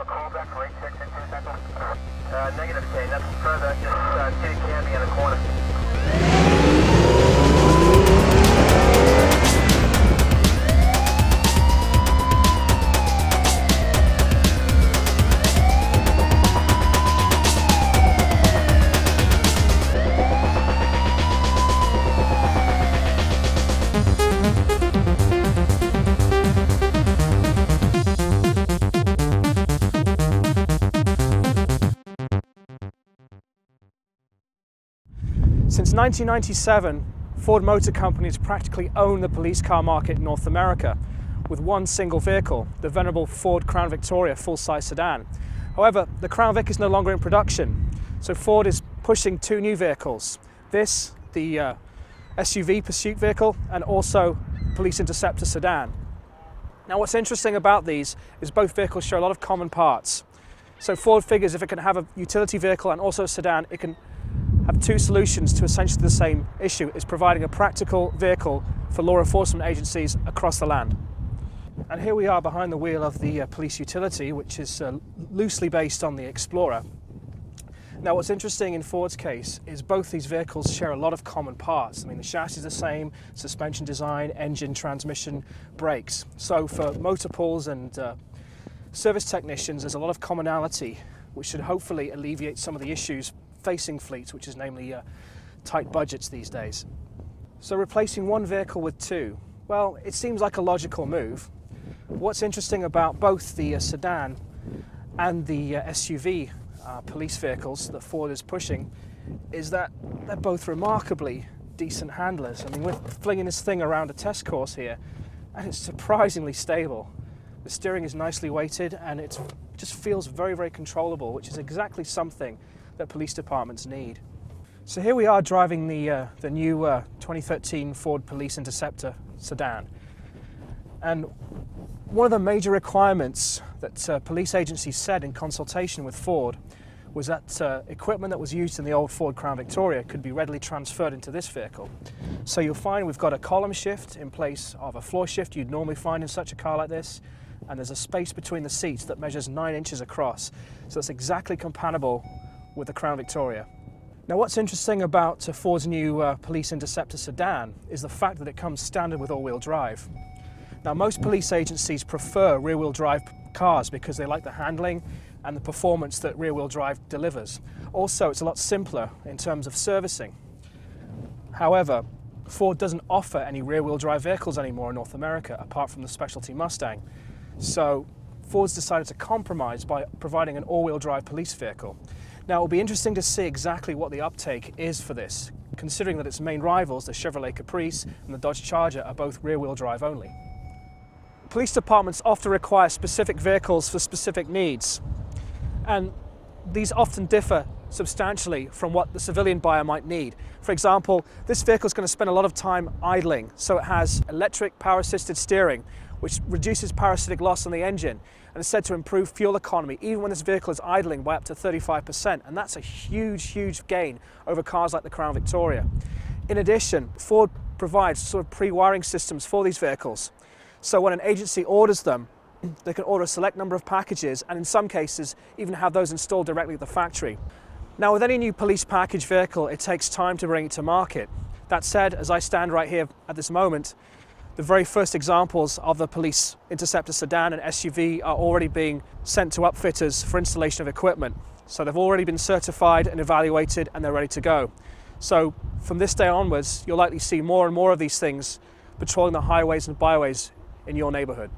a callback for 86 Interceptors? Negative, Kane. Nothing further. Just see the camping in the corner. Since 1997, Ford Motor Company has practically owned the police car market in North America with one single vehicle, the venerable Ford Crown Victoria full-size sedan. However, the Crown Vic is no longer in production, so Ford is pushing two new vehicles. This, the SUV pursuit vehicle, and also Police Interceptor sedan. Now what's interesting about these is both vehicles share a lot of common parts. So Ford figures if it can have a utility vehicle and also a sedan, it can have two solutions to essentially the same issue, is providing a practical vehicle for law enforcement agencies across the land. And here we are behind the wheel of the police utility, which is loosely based on the Explorer. Now what's interesting in Ford's case is both these vehicles share a lot of common parts. I mean, the chassis is the same, suspension design, engine, transmission, brakes. So for motor pools and service technicians, there's a lot of commonality, which should hopefully alleviate some of the issues facing fleets, which is namely tight budgets these days. So replacing one vehicle with two, well, it seems like a logical move. What's interesting about both the sedan and the SUV police vehicles that Ford is pushing is that they're both remarkably decent handlers. I mean, we're flinging this thing around a test course here, and it's surprisingly stable. The steering is nicely weighted, and it just feels very, very controllable, which is exactly something that police departments need. So here we are driving the new 2013 Ford Police Interceptor sedan. And one of the major requirements that police agencies said in consultation with Ford was that equipment that was used in the old Ford Crown Victoria could be readily transferred into this vehicle. So you'll find we've got a column shift in place of a floor shift you'd normally find in such a car like this, and there's a space between the seats that measures 9 inches across. So it's exactly compatible with the Crown Victoria. Now what's interesting about Ford's new Police Interceptor sedan is the fact that it comes standard with all-wheel drive. Now most police agencies prefer rear-wheel drive cars because they like the handling and the performance that rear-wheel drive delivers. Also, it's a lot simpler in terms of servicing. However, Ford doesn't offer any rear-wheel drive vehicles anymore in North America apart from the specialty Mustang. So Ford's decided to compromise by providing an all-wheel drive police vehicle. Now, it'll be interesting to see exactly what the uptake is for this, considering that its main rivals, the Chevrolet Caprice and the Dodge Charger, are both rear-wheel drive only. Police departments often require specific vehicles for specific needs, and these often differ substantially from what the civilian buyer might need. For example, this vehicle is going to spend a lot of time idling, so it has electric power-assisted steering, which reduces parasitic loss on the engine and is said to improve fuel economy even when this vehicle is idling by up to 35%, and that's a huge, huge gain over cars like the Crown Victoria. In addition, Ford provides sort of pre-wiring systems for these vehicles, so when an agency orders them, they can order a select number of packages and in some cases even have those installed directly at the factory. Now with any new police package vehicle, it takes time to bring it to market. That said, as I stand right here at this moment, the very first examples of the Police Interceptor sedan and SUV are already being sent to upfitters for installation of equipment. So they've already been certified and evaluated and they're ready to go. So from this day onwards, you'll likely see more and more of these things patrolling the highways and byways in your neighborhood.